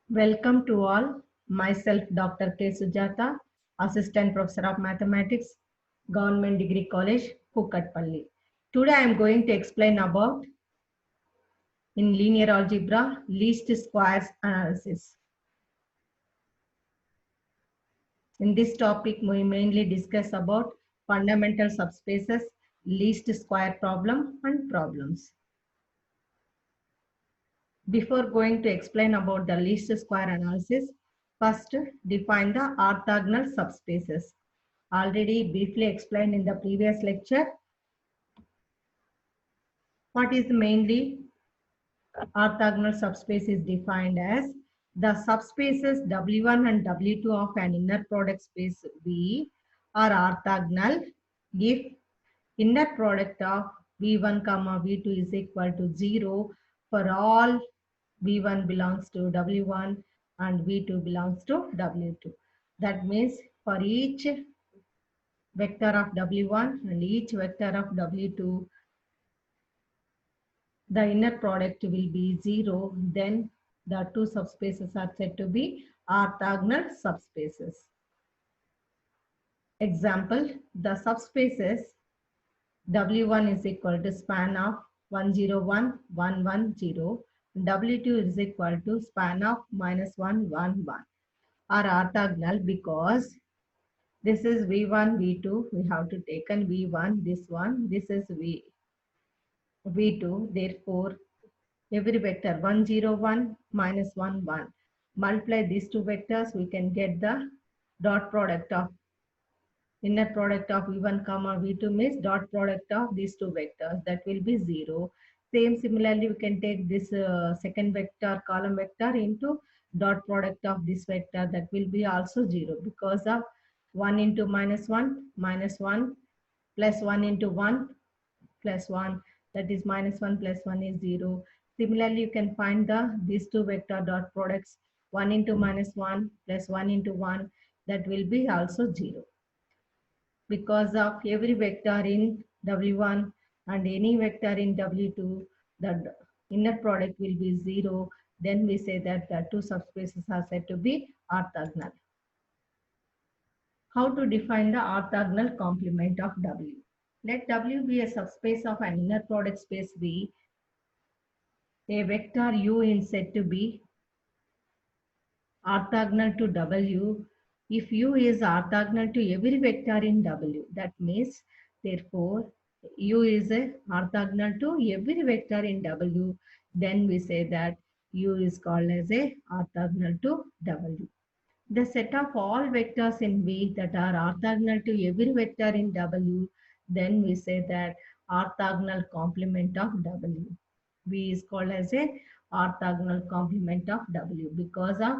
Welcome to all. Myself, Dr. K. Sujata, Assistant Professor of Mathematics, Government Degree College, Kukatpalli. Today I am going to explain about in linear algebra least squares analysis. In this topic, we mainly discuss about fundamental subspaces, least square problem, and problems. Before going to explain about the least square analysis, first define the orthogonal subspaces. Already briefly explained in the previous lecture. What is mainly orthogonal subspace is defined as the subspaces W1 and W2 of an inner product space V are orthogonal if inner product of V1 comma V2 is equal to 0 for all V1 belongs to W1 and V2 belongs to W2. That means for each vector of W1 and each vector of W2, the inner product will be 0. Then the two subspaces are said to be orthogonal subspaces. Example, the subspaces W1 is equal to span of 101, 110. W2 is equal to span of minus 1, 1, 1 are orthogonal because this is V1, V2. We have to take an V1, this one. This is V2. Therefore, every vector 101 minus 1, 1. Multiply these two vectors, we can get the dot product of inner product of V1 comma V2 means dot product of these two vectors. That will be 0. Similarly, we can take this second vector, column vector into dot product of this vector. That will be also 0 because of 1 into minus 1, plus 1 into 1, plus 1. That is minus 1 plus 1 is 0. Similarly, you can find these two vector dot products 1 into minus 1 plus 1 into 1. That will be also 0. Because of every vector in W1 and any vector in W2, the inner product will be 0. Then we say that the two subspaces are said to be orthogonal. How to define the orthogonal complement of W? Let W be a subspace of an inner product space V. A vector U is said to be orthogonal to W if U is orthogonal to every vector in W. That means, therefore, U is orthogonal to every vector in W. Then we say that U is called as a orthogonal to W. The set of all vectors in V that are orthogonal to every vector in W, then we say that orthogonal complement of W. V is called as a orthogonal complement of W because of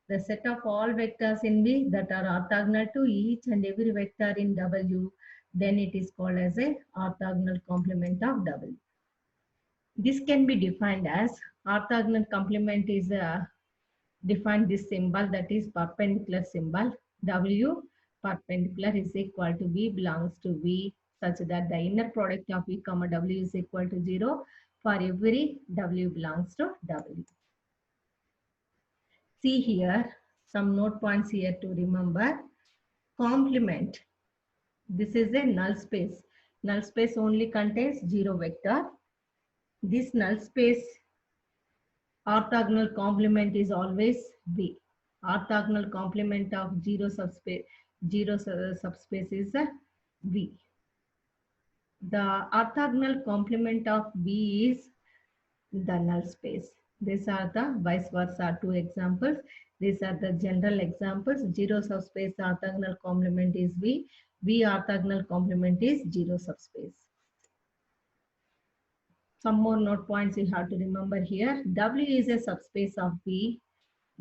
the set of all vectors in V that are orthogonal to each and every vector in W, then it is called as a orthogonal complement of W. This can be defined as orthogonal complement is define this symbol, that is perpendicular symbol. W perpendicular is equal to V belongs to V such that the inner product of V comma W is equal to 0 for every W belongs to W. See here some note points here to remember. Complement. This is a null space. Null space only contains 0 vector. This null space orthogonal complement is always V. Orthogonal complement of zero subspace is V. The orthogonal complement of V is the null space. These are the vice versa two examples. These are the general examples. Zero subspace orthogonal complement is V. V orthogonal complement is zero subspace. Some more note points you have to remember here. W is a subspace of V.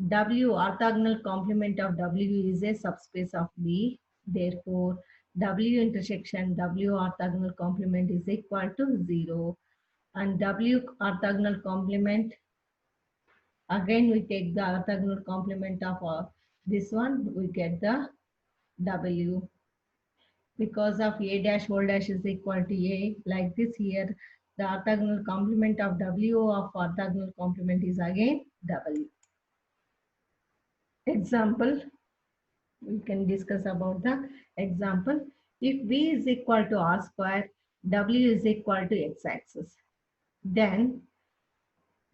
W orthogonal complement of W is a subspace of V. Therefore, W intersection W orthogonal complement is equal to 0. And W orthogonal complement, again we take the orthogonal complement of this one, we get the W. Because of A dash whole dash is equal to A, like this here, the orthogonal complement of W of orthogonal complement is again W. Example, we can discuss about the example. If V is equal to R square, W is equal to X axis, then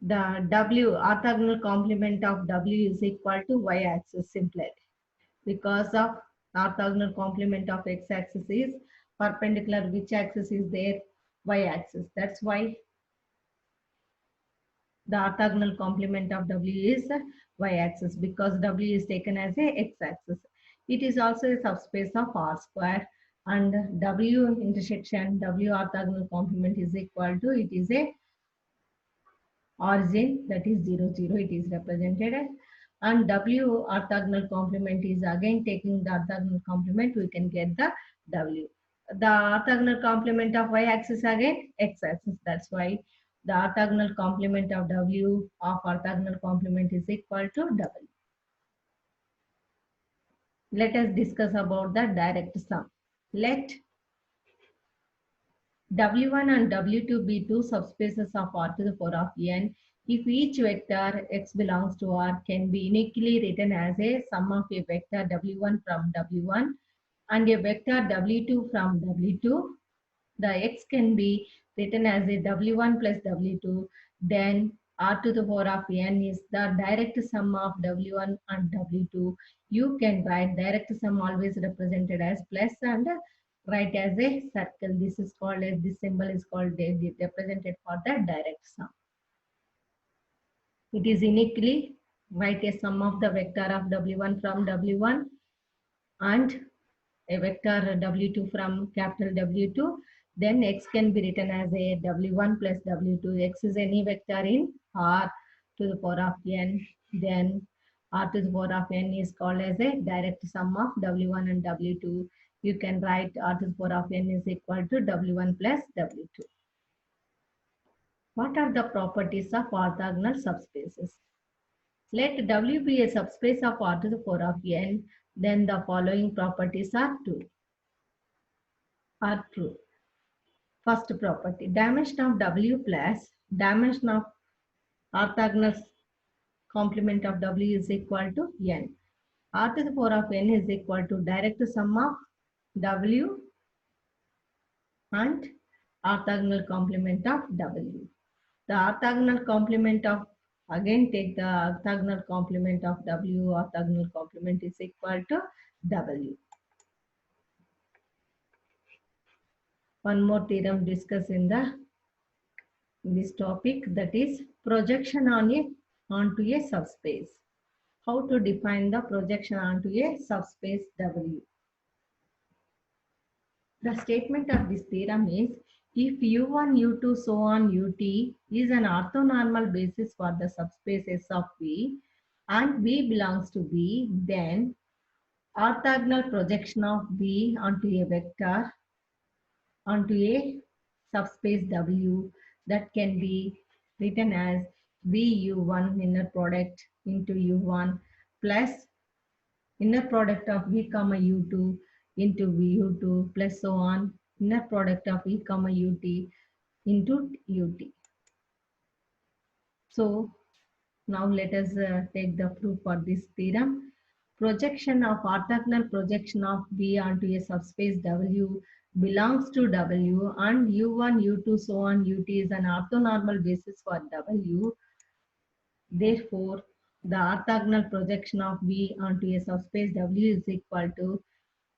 the W orthogonal complement of W is equal to Y axis simply, because of orthogonal complement of X axis is perpendicular which axis is there, Y axis. That's why the orthogonal complement of W is y-axis, because W is taken as a x-axis. It is also a subspace of R square, and W intersection W orthogonal complement is equal to, it is a origin, that is 0, 0, it is represented as, and W orthogonal complement is again taking the orthogonal complement, we can get the W. The orthogonal complement of y-axis again x-axis, that's why the orthogonal complement of W of orthogonal complement is equal to W. Let us discuss about the direct sum. Let W1 and W2 be two subspaces of R to the power of n if each vector x belongs to R can be uniquely written as a sum of a vector W1 from W1 and a vector W2 from W2. The x can be written as a W1 plus W2, then R to the power of n is the direct sum of W1 and W2. You can write direct sum always represented as plus and write as a circle. This is called as, this symbol is called represented for the direct sum. It is uniquely write a sum of the vector of W1 from W1 and a vector W2 from capital W2, then x can be written as a W1 plus W2. X is any vector in R to the power of n, then R to the power of n is called as a direct sum of W1 and W2. You can write R to the power of n is equal to W1 plus W2. What are the properties of orthogonal subspaces? Let W be a subspace of R to the power of n, then the following properties are true. First property, dimension of W plus dimension of orthogonal complement of W is equal to n. R to the power of n is equal to direct sum of W and orthogonal complement of W. The orthogonal complement of, again take the orthogonal complement of W, orthogonal complement is equal to W. One more theorem discussed in this topic, that is projection onto a subspace. How to define the projection onto a subspace W? The statement of this theorem is, if U1, U2, so on UT is an orthonormal basis for the subspaces of V and V belongs to V, then orthogonal projection of V onto a vector onto a subspace W, that can be written as VU1 inner product into U1 plus inner product of V comma U2 into VU2 plus so on inner product of V comma UT into UT. So now let us take the proof for this theorem. Projection of orthogonal projection of V onto a subspace W belongs to W and U1, U2, so on UT is an orthonormal basis for W. Therefore, the orthogonal projection of V onto a subspace W is equal to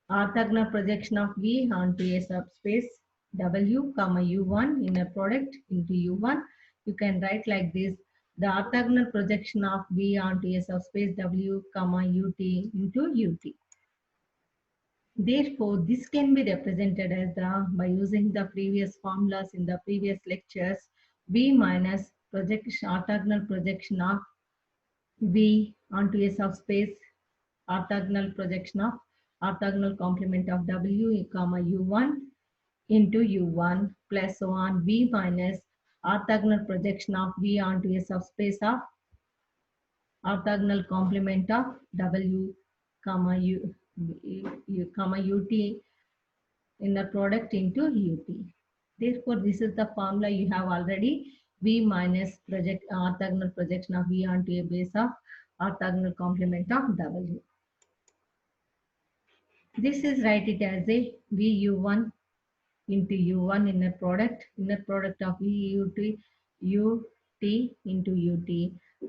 orthogonal projection of V onto a subspace W comma U1 inner product into U1. You can write like this: the orthogonal projection of V onto a subspace W comma UT into UT. Therefore, this can be represented as by using the previous formulas in the previous lectures, V minus orthogonal projection of V onto a subspace, orthogonal projection of orthogonal complement of W comma U1 into U1 plus so on V minus orthogonal projection of V onto a subspace of orthogonal complement of W comma comma UT in the product into UT. Therefore, this is the formula you have already. V minus orthogonal projection of V onto a base of orthogonal complement of W. This is write it as a VU1 into U1 inner product of VUT UT into UT.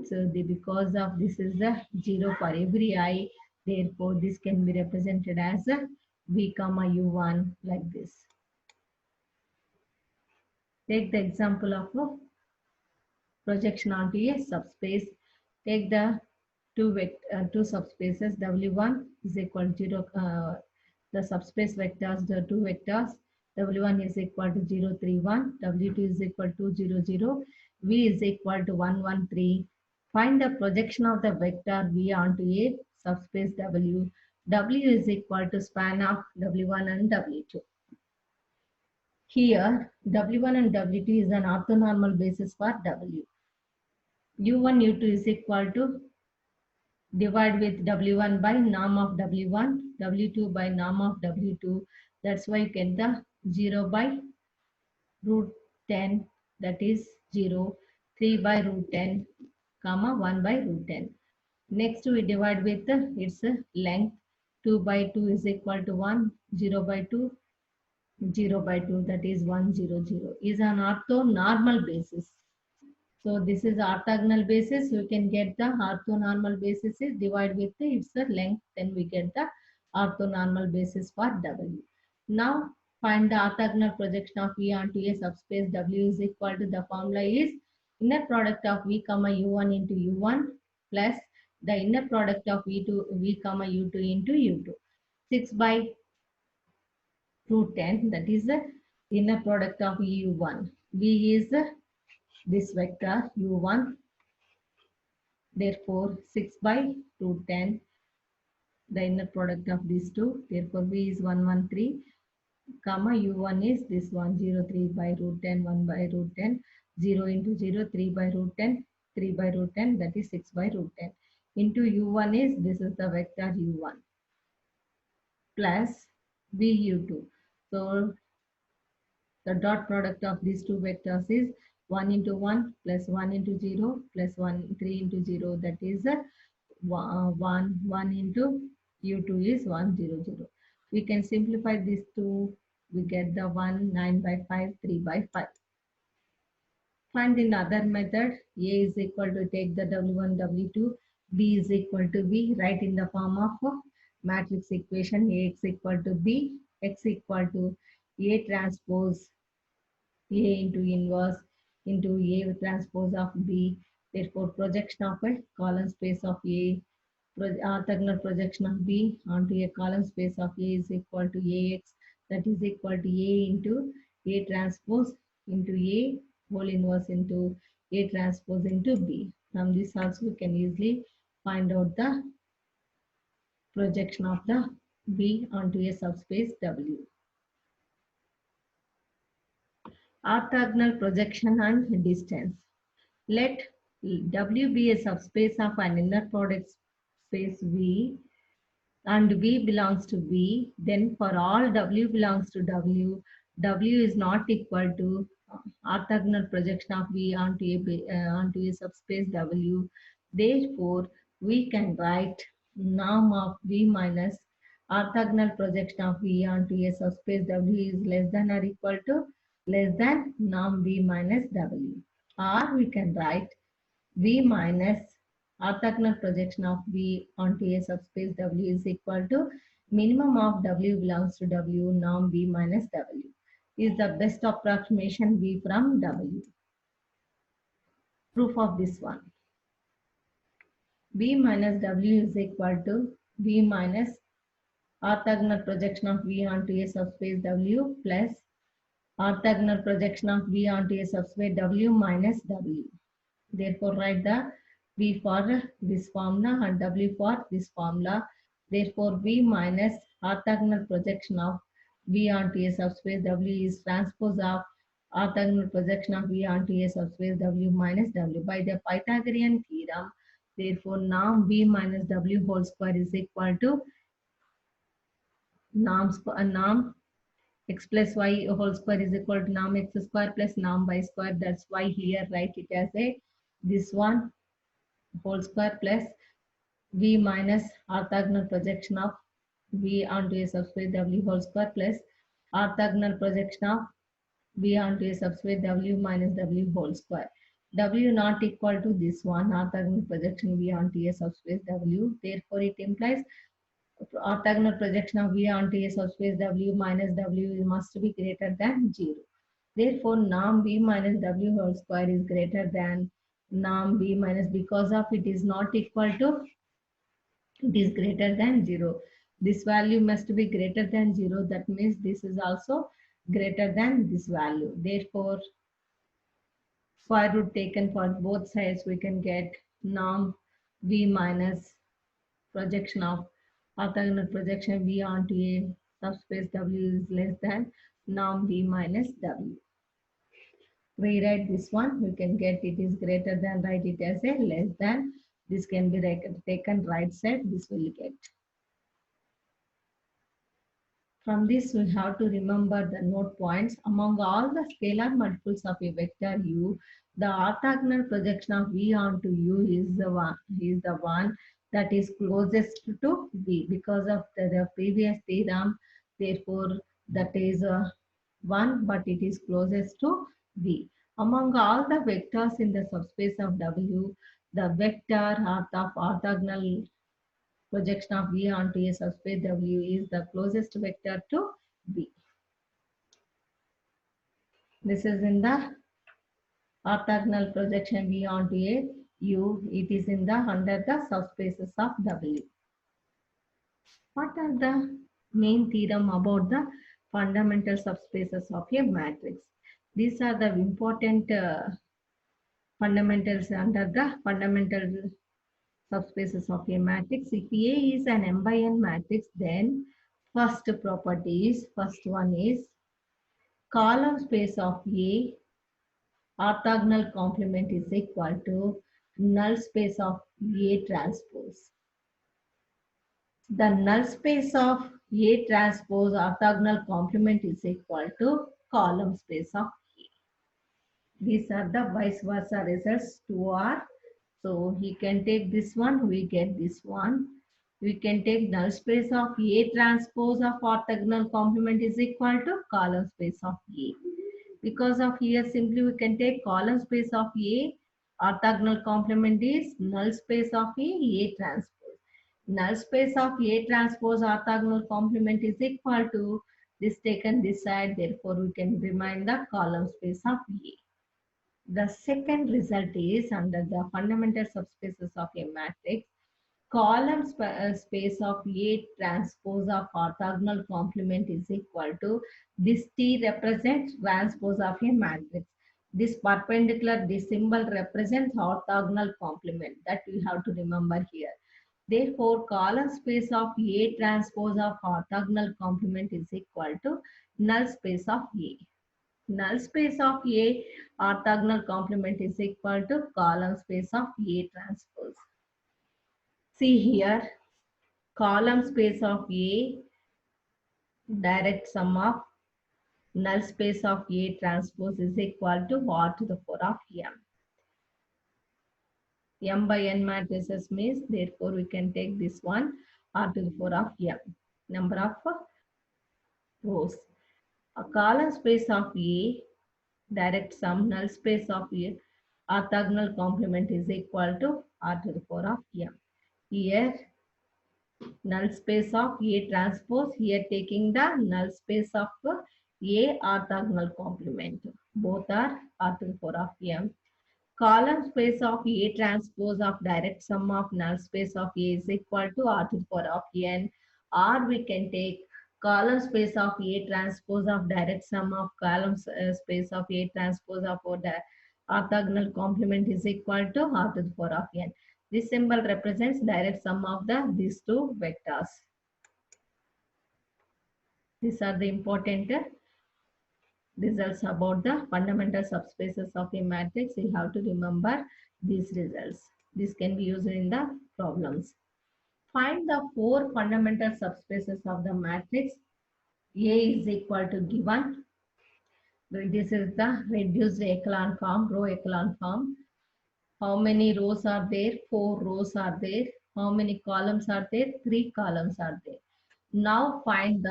So because of this is a 0 for every I, therefore this can be represented as a V comma U1 like this. Take the example of a projection onto a subspace. Take the two subspaces. W1 is equal to 0. The subspace vectors, the two vectors. W1 is equal to 0, 3, 1. W2 is equal to 0, 0. V is equal to 1, 1, 3. Find the projection of the vector V onto a subspace W. W is equal to span of W1 and W2. Here, W1 and W2 is an orthonormal basis for W. U1, U2 is equal to divide with W1 by norm of W1, W2 by norm of W2. That's why you get the 0 by root 10, that is 0, 3 by root 10, comma 1 by root 10. Next we divide with its length. 2 by 2 is equal to 1, 0 by 2, 0 by 2, that is 1, 0, 0. Is an orthonormal basis. So this is orthogonal basis. We can get the orthonormal basis is divide with its length. Then we get the orthonormal basis for W. Now find the orthogonal projection of V onto a subspace W is equal to, the formula is inner product of V comma U1 into U1 plus the inner product of V comma U2 into U2. 6 by root 10, that is the inner product of U1. V is this vector U1. Therefore, 6 by root 10, the inner product of these two. Therefore, V is 113, comma U1 is this one, 0, 3 by root 10, 1 by root 10, 0 into 0, 3 by root 10, 3 by root 10, that is 6 by root 10. Into U1 is, this is the vector U1 plus VU2. So, the dot product of these two vectors is 1 into 1 plus 1 into 0 plus 1, 3 into 0, that is 1 into U2 is 1, 0, 0. We can simplify these two. We get the 1, 9 by 5, 3 by 5. Find in other method, A is equal to, take the W1, W2, B is equal to B, write in the form of matrix equation, AX equal to B, X equal to A transpose A into inverse into A transpose of B. Therefore, projection of a column space of A, orthogonal projection of B onto a column space of A is equal to AX, that is equal to A into A transpose into A whole inverse into A transpose into B. From this also we can easily find out the projection of the B onto a subspace W. Orthogonal projection and distance. Let W be a subspace of an inner product space V and V belongs to V. Then for all W belongs to W, W is not equal to orthogonal projection of V onto a subspace W. Therefore, we can write norm of V minus orthogonal projection of V onto a subspace W is less than or equal to less than norm V minus W. Or we can write V minus orthogonal projection of V onto a subspace W is equal to minimum of W belongs to W norm V minus W is the best approximation V from W. Proof of this one. V minus W is equal to V minus orthogonal projection of V onto a subspace W plus orthogonal projection of V onto a subspace W minus W. Therefore, write the V for this formula and W for this formula. Therefore, V minus orthogonal projection of V onto a subspace W is transpose of orthogonal projection of V onto a subspace W minus W by the Pythagorean theorem. Therefore, norm V minus W whole square is equal to norm x plus y whole square is equal to norm x square plus norm y square. That's why here write it as a this one whole square plus V minus orthogonal projection of V onto a subspace W whole square plus orthogonal projection of V onto a subspace W minus W whole square. W not equal to this one, orthogonal projection V onto a subspace W. Therefore, it implies orthogonal projection of V onto a subspace W minus W must be greater than 0. Therefore, norm V minus W whole square is greater than norm V minus, because of it is not equal to, it is greater than 0. This value must be greater than 0. That means this is also greater than this value. Therefore, square root taken for both sides, we can get norm V minus projection of orthogonal projection V onto a subspace W is less than norm V minus W. Rewrite this one, we can get it is greater than, write it as a less than. This can be taken right side, this will get. From this, we have to remember the note points. Among all the scalar multiples of a vector u, the orthogonal projection of v onto u is the one that is closest to v because of the previous theorem. Therefore, that is 1, but it is closest to v. Among all the vectors in the subspace of W, the vector of orthogonal projection of V onto a subspace W is the closest vector to V. This is in the orthogonal projection V onto a U. It is in the under the subspaces of W. What are the main theorem about the fundamental subspaces of a matrix? These are the important fundamentals under the fundamental subspaces of a matrix. If A is an m by n matrix, then first one is column space of A orthogonal complement is equal to null space of A transpose. The null space of A transpose orthogonal complement is equal to column space of A. These are the vice versa results 2R. So he can take this one, we get this one. We can take null space of A transpose of orthogonal complement is equal to column space of A. Because of here, simply we can take column space of A, orthogonal complement is null space of A transpose. Null space of A transpose orthogonal complement is equal to this taken this side, therefore we can remind the column space of A. The second result is under the fundamental subspaces of a matrix, column space of A transpose of orthogonal complement is equal to this T represents transpose of a matrix. This perpendicular, this symbol represents orthogonal complement, that we have to remember here. Therefore, column space of A transpose of orthogonal complement is equal to null space of A. Null space of A orthogonal complement is equal to column space of A transpose. See here, column space of A direct sum of null space of A transpose is equal to R to the 4 of M. M by N matrices means, therefore we can take this one R to the 4 of M. Number of rows. A column space of A direct sum null space of A orthogonal complement is equal to R to the 4 of M. Here null space of A transpose, here taking the null space of A orthogonal complement. Both are R to the 4 of M. Column space of A transpose of direct sum of null space of A is equal to R to the 4 of N. Or we can take column space of A transpose of direct sum of column space of A transpose of orthogonal complement is equal to R to the 4 of N. This symbol represents direct sum of these two vectors. These are the important results about the fundamental subspaces of a matrix. You have to remember these results. This can be used in the problems. Find the 4 fundamental subspaces of the matrix. A is equal to given. This is the reduced row echelon form. How many rows are there? 4 rows are there. How many columns are there? 3 columns are there. Now find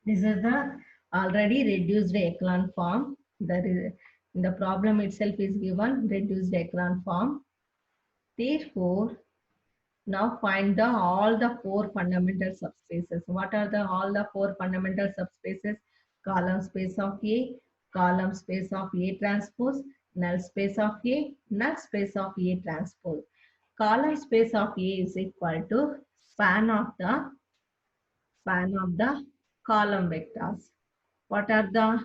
this is the already reduced echelon form. That is, the problem itself is given reduced echelon form. Therefore, now find all the 4 fundamental subspaces. What are all the 4 fundamental subspaces? Column space of A, column space of A transpose, null space of A, null space of A transpose. Column space of A is equal to span of the column vectors. What are the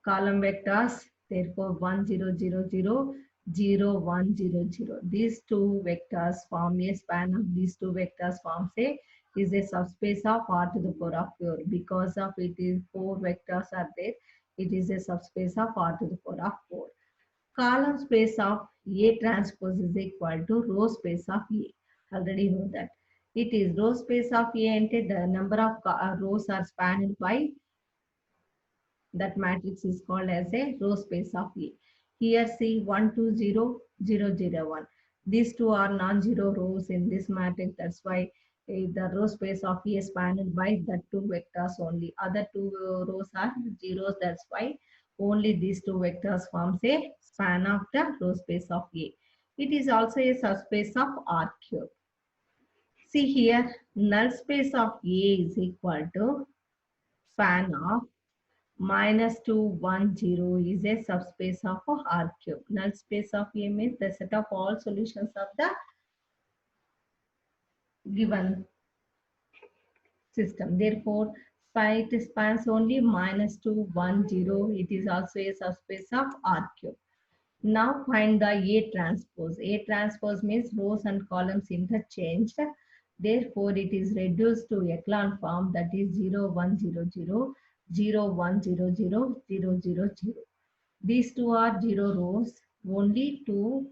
column vectors? Therefore, 1, 0, 0, 0, 0, 1, 0, 0. These two vectors form a span of these two vectors forms a is a subspace of R to the power of 4. Because of it is 4 vectors are there, it is a subspace of R to the power of 4. Column space of A transpose is equal to row space of A. Already know that. It is row space of A and the number of rows are spanned by that matrix is called as a row space of A. Here see 1, 2, 0, 0, 0, 1. These two are non-zero rows in this matrix. That's why the row space of A is spanned by the two vectors only. Other two rows are zeros. That's why only these two vectors forms a span of the row space of A. It is also a subspace of R cube. See here, null space of A is equal to span of -2, 1, 0 is a subspace of a R cube. Null space of A means the set of all solutions of the given system. Therefore, it spans only -2, 1, 0. It is also a subspace of R cube. Now find the A transpose. A transpose means rows and columns interchanged. Therefore, it is reduced to echelon form, that is 0, 1, 0, 0, 0, 1, 0, 0, 0, 0, 0. These two are zero rows, only two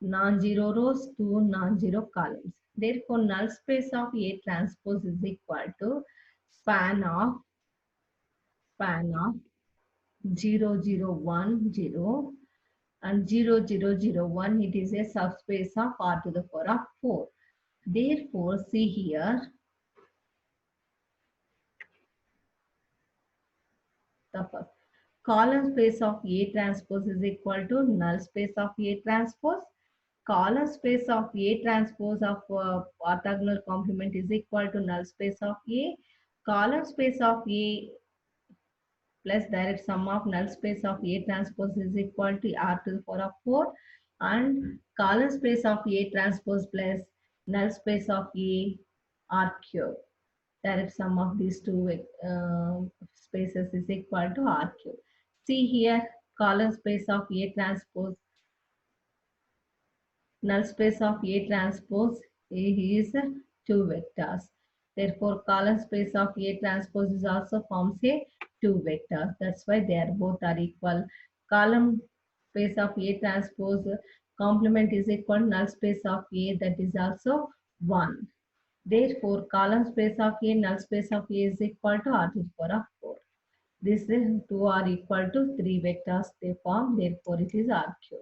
non-zero rows, two non-zero columns. Therefore, null space of A transpose is equal to span of 0, 0, 1, 0 and 0, 0, 0, 1. It is a subspace of R to the power of 4. Therefore, see here, the first column space of A transpose is equal to null space of A transpose. Column space of A transpose of orthogonal complement is equal to null space of A. Column space of A plus direct sum of null space of A transpose is equal to R to the power of 4. And column space of A transpose plus null space of A R cube. Direct sum of these two spaces is equal to R cube. See here, column space of A transpose, null space of A transpose is 2 vectors. Therefore, column space of A transpose is also forms a 2 vectors. That's why they are both are equal. Column space of A transpose complement is equal to null space of A, that is also 1. Therefore, column space of A, null space of A is equal to R to the power of 4. These two are equal to 3 vectors they form. Therefore, it is R cube.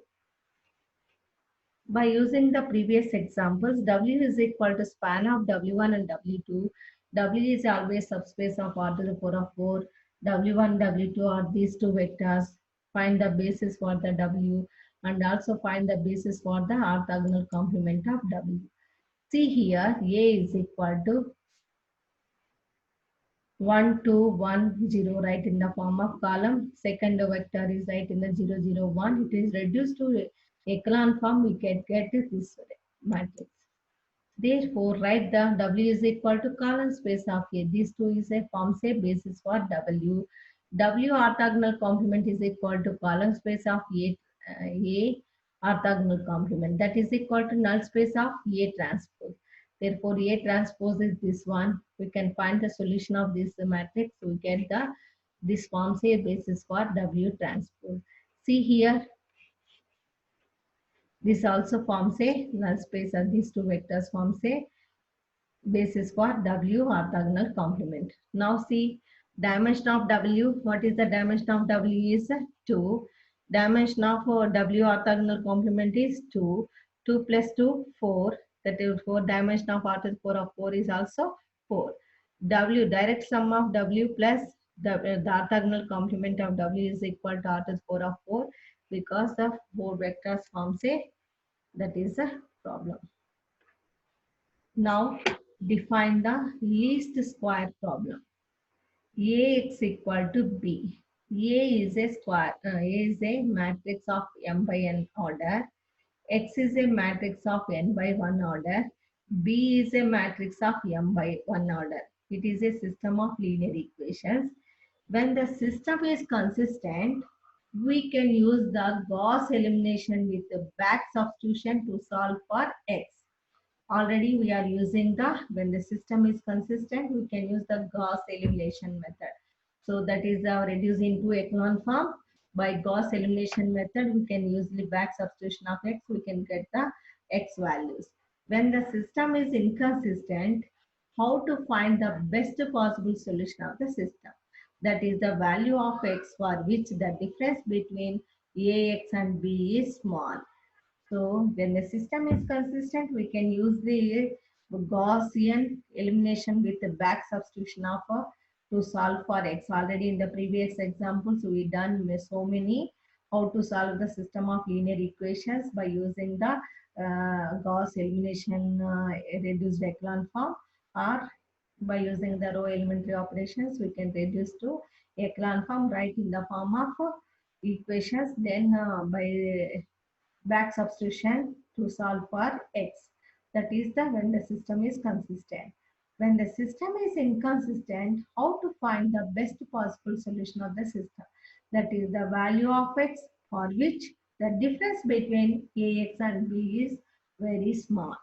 By using the previous examples, W is equal to span of W1 and W2. W is always subspace of R to the power of 4. W1, W2 are these two vectors. Find the basis for the W and also find the basis for the orthogonal complement of W. See here, A is equal to 1, 2, 1, 0, right in the form of column. Second vector is right in the 0, 0, 1. It is reduced to echelon form. We can get this matrix. Therefore, write the W is equal to column space of A. These two is a forms a basis for W. W orthogonal complement is equal to column space of A orthogonal complement. That is equal to null space of A transpose. Therefore, A transpose is this one. We can find the solution of this matrix. We get this forms a basis for W transpose. See here, this also forms a null space, and these two vectors forms a basis for W orthogonal complement. Now see, dimension of W. What is the dimension of W is 2. Dimension of W orthogonal complement is 2. 2 plus 2, 4. That is 4 dimension of r to the power of 4 is also 4. W, direct sum of W plus the orthogonal complement of W is equal to r to the power of 4 because the 4 vectors forms a, that is a problem. Now define the least square problem. Ax equal to B. A is a square. A is a matrix of m by n order. X is a matrix of n by 1 order. B is a matrix of m by 1 order. It is a system of linear equations. When the system is consistent, we can use the Gauss elimination with the back substitution to solve for x. Already we are using the, when the system is consistent, we can use the Gauss elimination method. So that is our reduce into echelon form. By Gauss elimination method, we can use the back substitution of x, we can get the x values. When the system is inconsistent, how to find the best possible solution of the system? That is the value of x for which the difference between ax and b is small. So when the system is consistent, we can use the Gaussian elimination with the back substitution of to solve for x. Already in the previous examples, we done so many how to solve the system of linear equations by using the Gauss elimination reduced echelon form, or by using the row elementary operations, we can reduce to echelon form right in the form of equations. Then by back substitution to solve for x. That is the when the system is consistent. When the system is inconsistent, how to find the best possible solution of the system? That is the value of x for which the difference between ax and b is very small.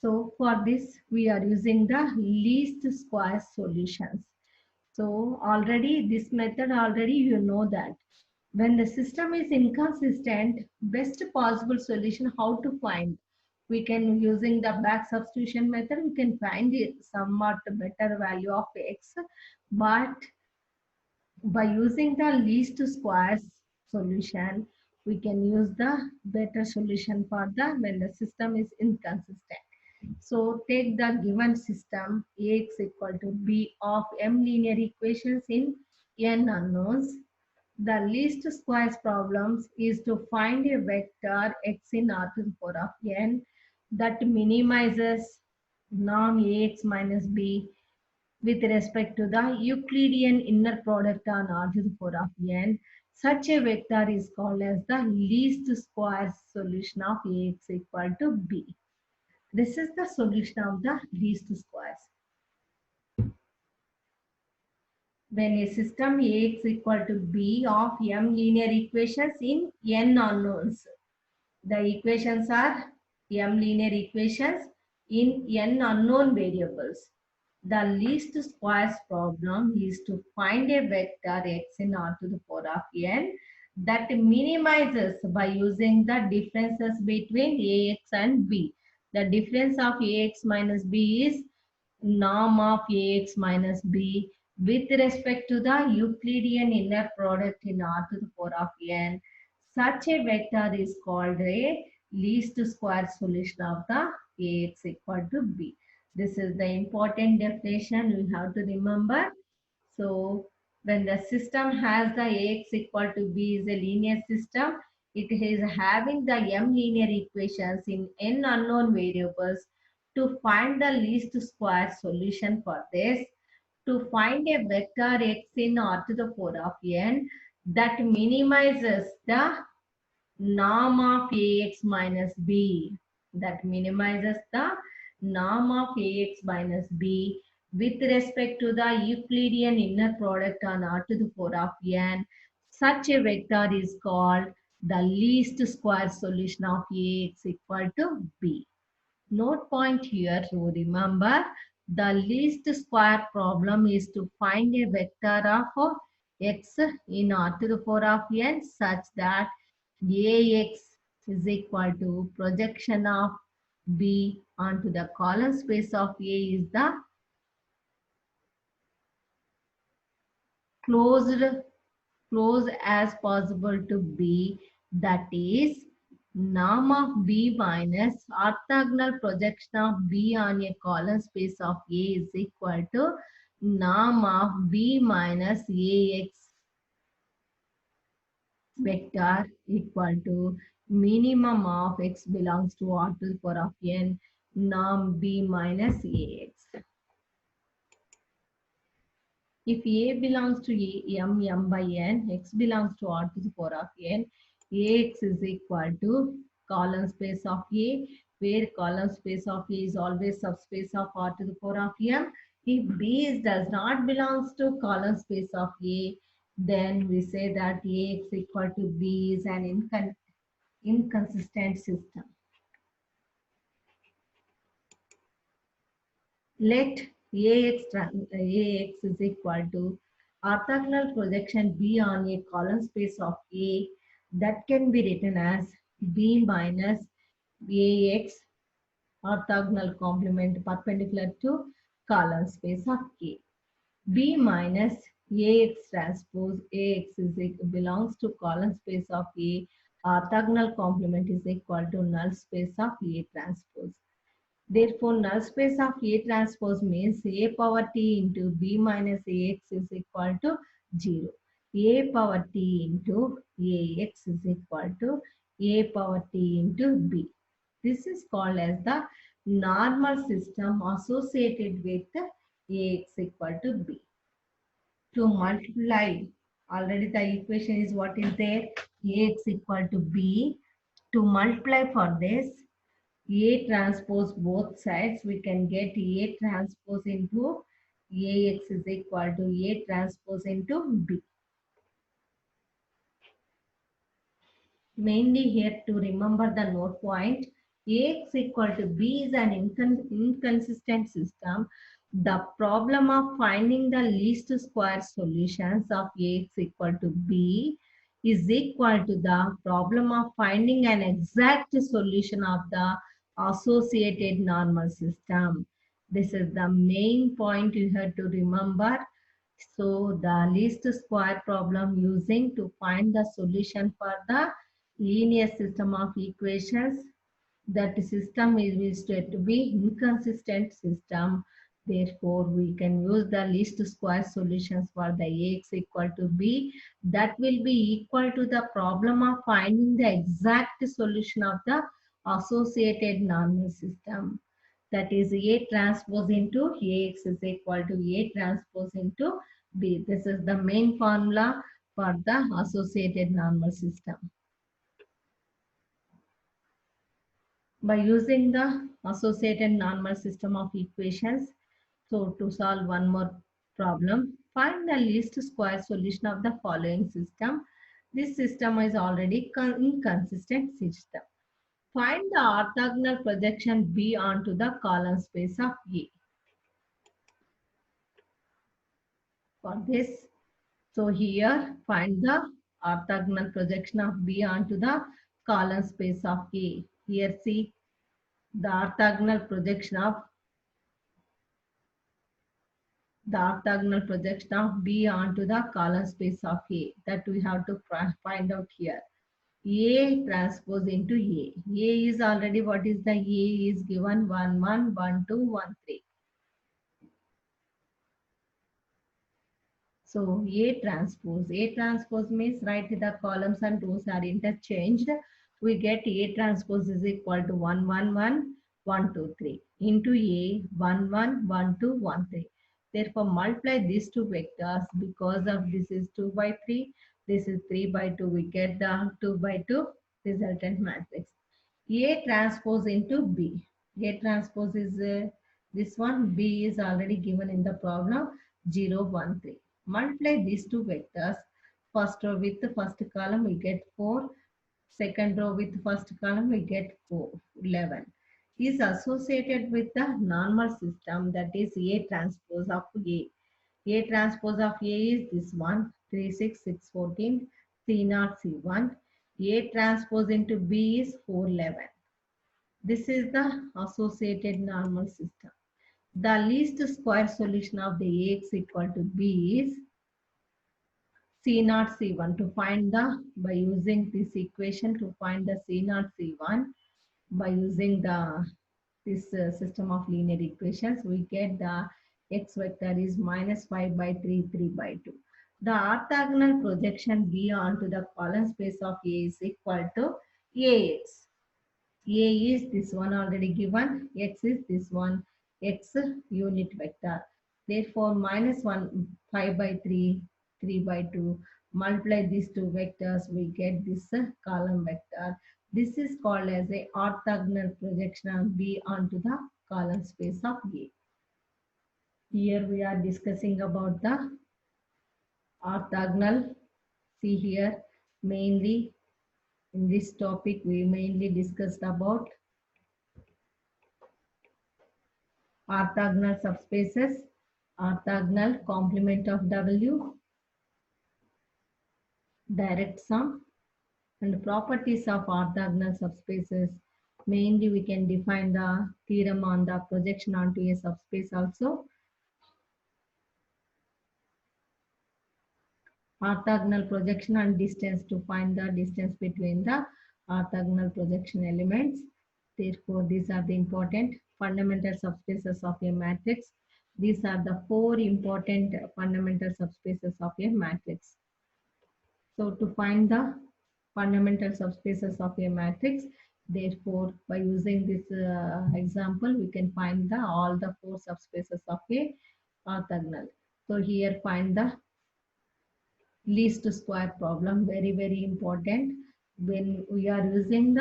So for this, we are using the least square solutions. So already this method already you know that when the system is inconsistent, best possible solution how to find? We can using the back substitution method, we can find it somewhat better value of x, but by using the least squares solution, we can use the better solution for the when the system is inconsistent. So take the given system Ax equal to B of m linear equations in n unknowns. The least squares problems is to find a vector x in R to the power of n that minimizes norm Ax minus B with respect to the Euclidean inner product on R to the power of n. Such a vector is called as the least squares solution of Ax equal to B. This is the solution of the least squares. When a system Ax equal to B of m linear equations in n unknowns. The equations are m linear equations in n unknown variables. The least squares problem is to find a vector x in R to the power of n that minimizes by using the differences between Ax and B. The difference of Ax minus B is norm of Ax minus B with respect to the Euclidean inner product in R to the power of n. Such a vector is called a least square solution of the Ax equal to B. This is the important definition we have to remember. So when the system has the Ax equal to B is a linear system, it is having the m linear equations in n unknown variables. To find the least square solution for this, to find a vector x in R to the power of n that minimizes the norm of Ax minus B, that minimizes the norm of Ax minus B with respect to the Euclidean inner product on R to the power of n. Such a vector is called the least square solution of Ax equal to B. Note point here to remember, the least square problem is to find a vector of x in R to the power of n such that Ax is equal to projection of B onto the column space of A is the closed close as possible to B, that is norm of B minus orthogonal projection of B on a column space of A is equal to norm of B minus AX vector equal to minimum of X belongs to R to the power of N norm B minus AX. If A belongs to M by N, X belongs to R to the power of N, AX is equal to column space of A, where column space of A is always subspace of R to the power of M. If B does not belongs to column space of A, then we say that AX equal to B is an inconsistent system. Let AX is equal to orthogonal projection B on a column space of A that can be written as B minus AX orthogonal complement perpendicular to column space of K. B minus AX transpose AX belongs to column space of A. Orthogonal complement is equal to null space of A transpose. Therefore, null space of A transpose means A power T into B minus AX is equal to 0. A power T into AX is equal to A power T into B. This is called as the normal system associated with AX equal to B. To multiply, already the equation is what is there, AX equal to B. To multiply for this, A transpose both sides, we can get A transpose into AX is equal to A transpose into B. Mainly here to remember the note point, AX equal to B is an inconsistent system. The problem of finding the least square solutions of AX equal to B is equal to the problem of finding an exact solution of the associated normal system. This is the main point you have to remember. So the least square problem using to find the solution for the linear system of equations. That system is said to be inconsistent system. Therefore, we can use the least square solutions for the AX equal to B. That will be equal to the problem of finding the exact solution of the associated normal system. That is A transpose into AX is equal to A transpose into B. This is the main formula for the associated normal system. By using the associated normal system of equations, so to solve one more problem, find the least square solution of the following system. This system is already inconsistent system. Find the orthogonal projection B onto the column space of A. For this, so here find the orthogonal projection of B onto the column space of A. Here see the orthogonal projection of B onto the column space of A, that we have to find out here. A transpose into A. A is already, what is the A is given 1, 1, 1, 2, 1, 3. So A transpose means right the columns and rows are interchanged. We get A transpose is equal to 1, 1, 1, 1, 2, 3 into A 1, 1, 1, 2, 1, 3. Therefore, multiply these two vectors because of this is 2 by 3, this is 3 by 2. We get the 2 by 2 resultant matrix. A transpose into B. A transpose is this one, B is already given in the problem 0, 1, 3. Multiply these two vectors. First row with the first column we get 4. Second row with first column we get 4, 11. Is associated with the normal system, that is A transpose of A. A transpose of A is this one 3, 6, 6, 14, C0, C1. A transpose into B is 4, 11. This is the associated normal system. The least square solution of the AX equal to B is C naught C1 to find the, by using this equation to find the C naught C1 by using the this system of linear equations, we get the x vector is minus 5 by 3, 3 by 2. The orthogonal projection B onto the column space of A is equal to AX. A is this one already given, X is this one, X unit vector. Therefore, minus 1, 5 by 3, 3 by 2. Multiply these two vectors, we get this column vector. This is called as a orthogonal projection of B onto the column space of A. Here we are discussing about the orthogonal. See here, mainly in this topic, we mainly discussed about orthogonal subspaces, orthogonal complement of W, direct sum, and properties of orthogonal subspaces. Mainly we can define the theorem on the projection onto a subspace also. Orthogonal projection and distance to find the distance between the orthogonal projection elements. Therefore, these are the important fundamental subspaces of a matrix. These are the four important fundamental subspaces of a matrix. So to find the fundamental subspaces of a matrix, therefore, by using this example, we can find the all the four subspaces of a orthogonal. So here find the least square problem, very, very important. When we are using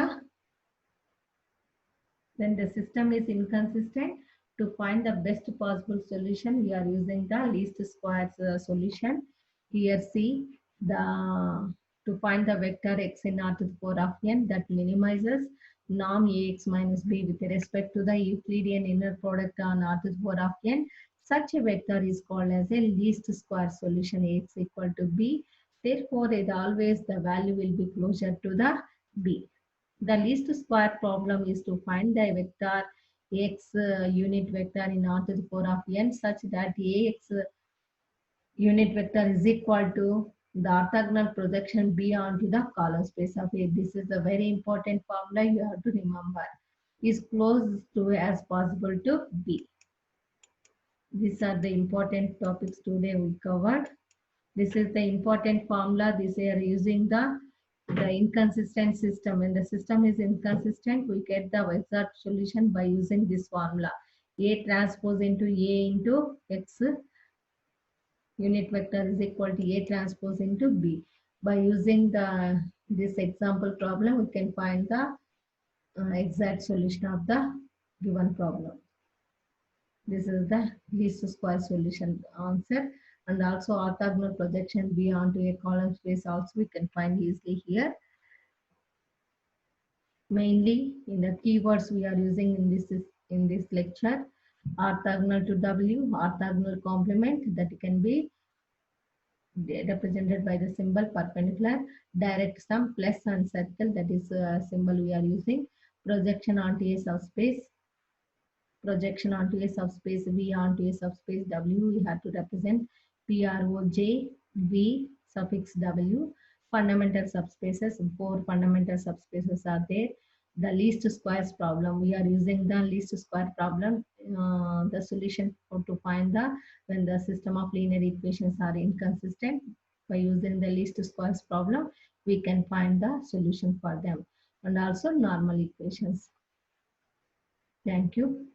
when the system is inconsistent, to find the best possible solution, we are using the least squares solution. Here see the, to find the vector x in R to the power of n that minimizes norm ax minus b with respect to the Euclidean inner product on R to the power of n. Such a vector is called as a least square solution, ax equal to b. Therefore, it always the value will be closer to the b. The least square problem is to find the vector x unit vector in R to the power of n such that ax unit vector is equal to the orthogonal projection B onto the column space of A. This is a very important formula you have to remember. Is close to as possible to B. These are the important topics today we covered. This is the important formula. These are using the inconsistent system. When the system is inconsistent, we get the exact solution by using this formula. A transpose into A into X unit vector is equal to A transpose into B. By using this example problem, we can find the exact solution of the given problem. This is the least square solution answer. And also orthogonal projection B onto a column space also we can find easily here. Mainly in the keywords we are using in this lecture, orthogonal to W, orthogonal complement that can be represented by the symbol perpendicular, direct sum, plus and circle, that is a symbol we are using, projection onto a subspace, projection onto a subspace V onto a subspace W, we have to represent PROJ V suffix W. Fundamental subspaces, four fundamental subspaces are there. The least squares problem, we are using the least square problem, the solution to find the when the system of linear equations are inconsistent. By using the least squares problem, we can find the solution for them, and also normal equations. Thank you.